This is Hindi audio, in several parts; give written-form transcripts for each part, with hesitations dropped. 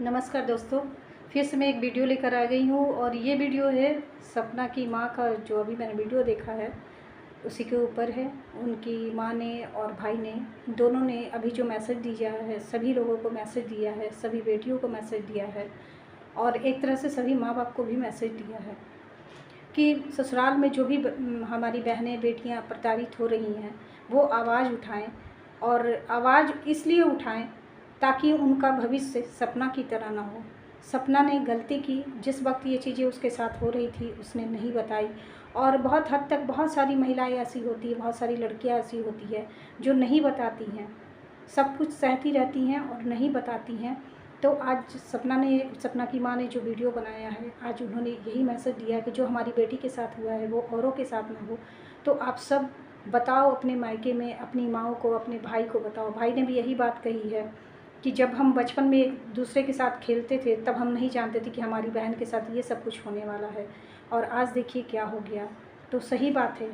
नमस्कार दोस्तों, फिर से मैं एक वीडियो लेकर आ गई हूँ और ये वीडियो है सपना की माँ का। जो अभी मैंने वीडियो देखा है उसी के ऊपर है। उनकी माँ ने और भाई ने दोनों ने अभी जो मैसेज दिया है, सभी लोगों को मैसेज दिया है, सभी बेटियों को मैसेज दिया है और एक तरह से सभी माँ बाप को भी मैसेज दिया है कि ससुराल में जो भी हमारी बहनें बेटियाँ प्रताड़ित हो रही हैं वो आवाज़ उठाएं। और आवाज़ इसलिए उठाएं ताकि उनका भविष्य सपना की तरह ना हो। सपना ने गलती की, जिस वक्त ये चीज़ें उसके साथ हो रही थी उसने नहीं बताई। और बहुत हद तक बहुत सारी महिलाएं ऐसी होती है, बहुत सारी लड़कियां ऐसी होती है जो नहीं बताती हैं, सब कुछ सहती रहती हैं और नहीं बताती हैं। तो आज सपना की माँ ने जो वीडियो बनाया है, आज उन्होंने यही मैसेज दिया है कि जो हमारी बेटी के साथ हुआ है वो औरों के साथ ना हो। तो आप सब बताओ अपने मायके में अपनी माँओं को, अपने भाई को बताओ। भाई ने भी यही बात कही है कि जब हम बचपन में एक दूसरे के साथ खेलते थे तब हम नहीं जानते थे कि हमारी बहन के साथ ये सब कुछ होने वाला है और आज देखिए क्या हो गया। तो सही बात है,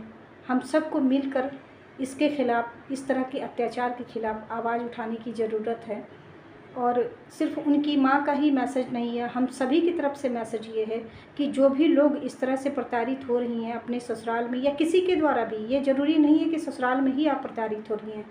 हम सबको मिलकर इसके ख़िलाफ़, इस तरह के अत्याचार के ख़िलाफ़ आवाज़ उठाने की ज़रूरत है। और सिर्फ उनकी माँ का ही मैसेज नहीं है, हम सभी की तरफ से मैसेज ये है कि जो भी लोग इस तरह से प्रताड़ित हो रही हैं अपने ससुराल में या किसी के द्वारा भी, ये ज़रूरी नहीं है कि ससुराल में ही आप प्रताड़ित हो रही हैं,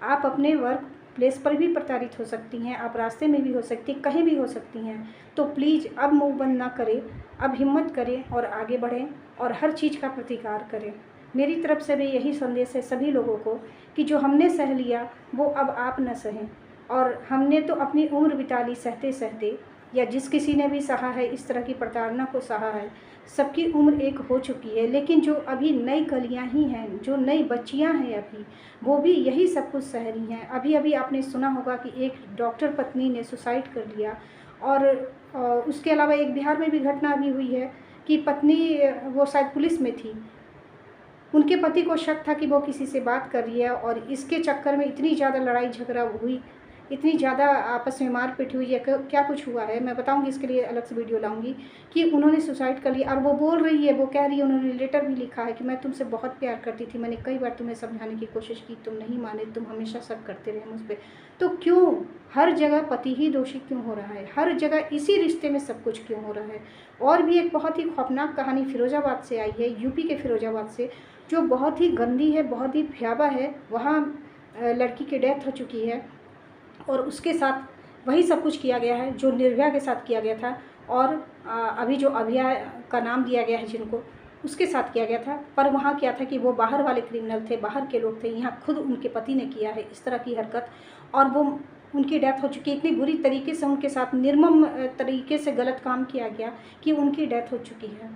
आप अपने वर्क प्लेस पर भी प्रताड़ित हो सकती हैं, आप रास्ते में भी हो सकती हैं, कहीं भी हो सकती हैं। तो प्लीज़ अब मुँह बंद ना करें, अब हिम्मत करें और आगे बढ़ें और हर चीज़ का प्रतिकार करें। मेरी तरफ से भी यही संदेश है सभी लोगों को कि जो हमने सह लिया वो अब आप न सहें। और हमने तो अपनी उम्र बिता ली सहते सहते, या जिस किसी ने भी सहा है इस तरह की प्रताड़ना को सहा है, सबकी उम्र एक हो चुकी है। लेकिन जो अभी नई कलियां ही हैं, जो नई बच्चियां हैं अभी, वो भी यही सब कुछ सह रही हैं। अभी अभी आपने सुना होगा कि एक डॉक्टर पत्नी ने सुसाइड कर लिया। और उसके अलावा एक बिहार में भी घटना अभी हुई है कि पत्नी, वो शायद पुलिस में थी, उनके पति को शक था कि वो किसी से बात कर रही है और इसके चक्कर में इतनी ज़्यादा लड़ाई झगड़ा हुई, इतनी ज़्यादा आपस में मारपीट हुई है। क्या कुछ हुआ है मैं बताऊंगी, इसके लिए अलग से वीडियो लाऊंगी। कि उन्होंने सुसाइड कर लिया और वो बोल रही है, वो कह रही है, उन्होंने लेटर भी लिखा है कि मैं तुमसे बहुत प्यार करती थी, मैंने कई बार तुम्हें समझाने की कोशिश की, तुम नहीं माने, तुम हमेशा शक करते रहे मुझ पर। तो क्यों हर जगह पति ही दोषी क्यों हो रहा है, हर जगह इसी रिश्ते में सब कुछ क्यों हो रहा है। और भी एक बहुत ही खौफनाक कहानी फिरोज़ाबाद से आई है, यूपी के फिरोज़ाबाद से, जो बहुत ही गंदी है, बहुत ही भयावह है। वहाँ लड़की की डेथ हो चुकी है और उसके साथ वही सब कुछ किया गया है जो निर्भया के साथ किया गया था। और अभी जो अभया का नाम दिया गया है जिनको, उसके साथ किया गया था। पर वहाँ क्या था कि वो बाहर वाले क्रिमिनल थे, बाहर के लोग थे। यहाँ खुद उनके पति ने किया है इस तरह की हरकत और वो उनकी डेथ हो चुकी है। इतनी बुरी तरीके से उनके साथ निर्मम तरीके से गलत काम किया गया कि उनकी डेथ हो चुकी है।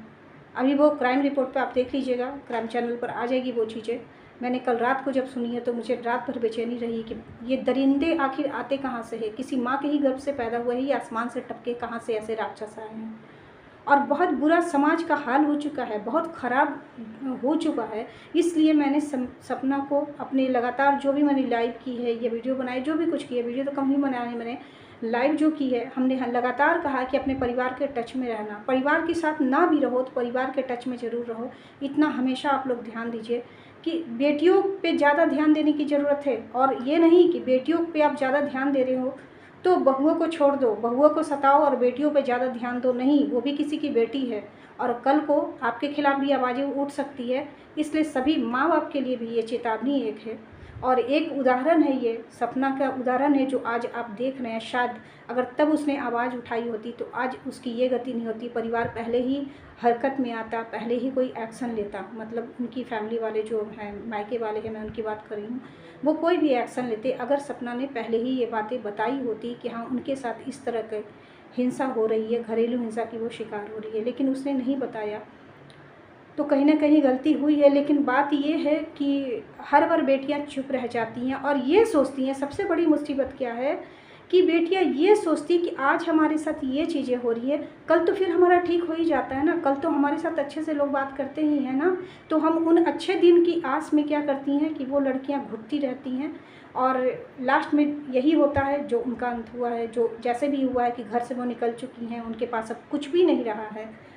अभी वो क्राइम रिपोर्ट पे आप देख लीजिएगा, क्राइम चैनल पर आ जाएगी वो चीज़ें। मैंने कल रात को जब सुनी है तो मुझे रात भर बेचैनी रही कि ये दरिंदे आखिर आते कहाँ से है, किसी माँ के ही गर्भ से पैदा हुए ही आसमान से टपके कहाँ से ऐसे राक्षस आए हैं। और बहुत बुरा समाज का हाल हो चुका है, बहुत ख़राब हो चुका है। इसलिए मैंने सपना को अपने लगातार जो भी मैंने लाइव की है, ये वीडियो बनाई, जो भी कुछ किया, वीडियो तो कम ही बनाया है मैंने, लाइव जो की है, हमने लगातार कहा कि अपने परिवार के टच में रहना, परिवार के साथ ना भी रहो तो परिवार के टच में ज़रूर रहो। इतना हमेशा आप लोग ध्यान दीजिए कि बेटियों पे ज़्यादा ध्यान देने की ज़रूरत है। और ये नहीं कि बेटियों पे आप ज़्यादा ध्यान दे रहे हो तो बहुओं को छोड़ दो, बहुओं को सताओ और बेटियों पे ज़्यादा ध्यान दो, नहीं, वो भी किसी की बेटी है और कल को आपके खिलाफ़ भी आवाज़ें उठ सकती है। इसलिए सभी माँ बाप के लिए भी ये चेतावनी एक है। और एक उदाहरण है, ये सपना का उदाहरण है जो आज आप देख रहे हैं। शायद अगर तब उसने आवाज़ उठाई होती तो आज उसकी ये गति नहीं होती, परिवार पहले ही हरकत में आता, पहले ही कोई एक्शन लेता। मतलब उनकी फैमिली वाले जो हैं, मायके वाले हैं, मैं उनकी बात कर रही हूँ, वो कोई भी एक्शन लेते अगर सपना ने पहले ही ये बातें बताई होती कि हाँ उनके साथ इस तरह की हिंसा हो रही है, घरेलू हिंसा की वो शिकार हो रही है, लेकिन उसने नहीं बताया। तो कहीं ना कहीं गलती हुई है। लेकिन बात ये है कि हर बार बेटियां चुप रह जाती हैं और ये सोचती हैं, सबसे बड़ी मुसीबत क्या है कि बेटियां ये सोचती कि आज हमारे साथ ये चीज़ें हो रही है, कल तो फिर हमारा ठीक हो ही जाता है ना, कल तो हमारे साथ अच्छे से लोग बात करते ही हैं ना। तो हम उन अच्छे दिन की आस में क्या करती हैं कि वो लड़कियां घुटती रहती हैं और लास्ट में यही होता है जो उनका अंत हुआ है, जो जैसे भी हुआ है कि घर से वो निकल चुकी हैं, उनके पास अब कुछ भी नहीं रहा है।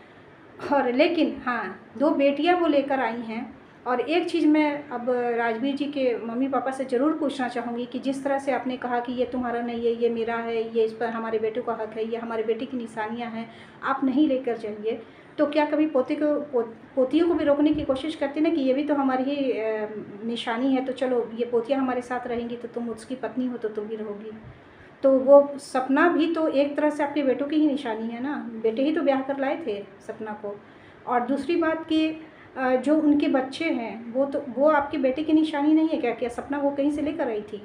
और लेकिन हाँ, 2 बेटियां वो लेकर आई हैं और एक चीज़ मैं अब राजवीर जी के मम्मी पापा से ज़रूर पूछना चाहूँगी कि जिस तरह से आपने कहा कि ये तुम्हारा नहीं है, ये मेरा है, ये इस पर हमारे बेटे का हक है, ये हमारे बेटे की निशानियाँ हैं, आप नहीं लेकर जाइए, तो क्या कभी पोतियों को भी रोकने की कोशिश करती ना कि ये भी तो हमारी ही निशानी है, तो चलो ये पोतियाँ हमारे साथ रहेंगी तो तुम उसकी पत्नी हो तो तुम भी रहोगी। तो वो सपना भी तो एक तरह से आपके बेटों की ही निशानी है ना, बेटे ही तो ब्याह कर लाए थे सपना को। और दूसरी बात कि जो उनके बच्चे हैं वो आपके बेटे की निशानी नहीं है क्या? क्या सपना वो कहीं से लेकर आई थी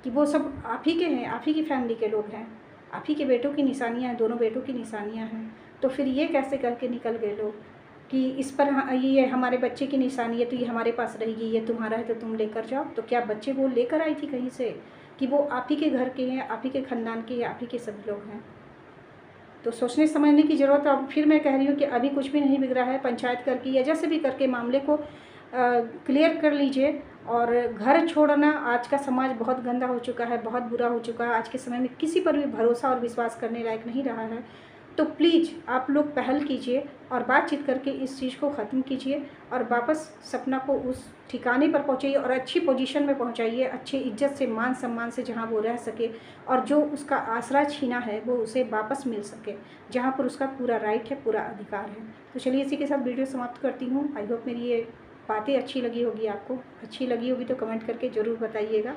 कि वो सब आप ही के हैं, आप ही की फैमिली के लोग हैं, आप ही के बेटों की निशानियाँ हैं, दोनों बेटों की निशानियाँ हैं। तो फिर ये कैसे करके निकल गए लोग कि इस पर ये हमारे बच्चे की निशानी है तो ये हमारे पास रहेगी, ये तुम्हारा है तो तुम लेकर जाओ। तो क्या बच्चे वो लेकर आई थी कहीं से कि वो आप ही के घर के हैं, आप ही के ख़ानदान के, आप ही के सभी लोग हैं? तो सोचने समझने की ज़रूरत है। अब फिर मैं कह रही हूँ कि अभी कुछ भी नहीं बिगड़ा है, पंचायत करके या जैसे भी करके मामले को क्लियर कर लीजिए। और घर छोड़ना, आज का समाज बहुत गंदा हो चुका है, बहुत बुरा हो चुका है, आज के समय में किसी पर भी भरोसा और विश्वास करने लायक नहीं रहा है। तो प्लीज़ आप लोग पहल कीजिए और बातचीत करके इस चीज़ को ख़त्म कीजिए और वापस सपना को उस ठिकाने पर पहुँचाइए और अच्छी पोजीशन में पहुँचाइए, अच्छी इज्जत से, मान सम्मान से, जहाँ वो रह सके और जो उसका आसरा छीना है वो उसे वापस मिल सके, जहाँ पर उसका पूरा राइट है, पूरा अधिकार है। तो चलिए इसी के साथ वीडियो समाप्त करती हूँ। आई होप मेरी ये बातें अच्छी लगी होगी आपको। अच्छी लगी होगी तो कमेंट करके ज़रूर बताइएगा।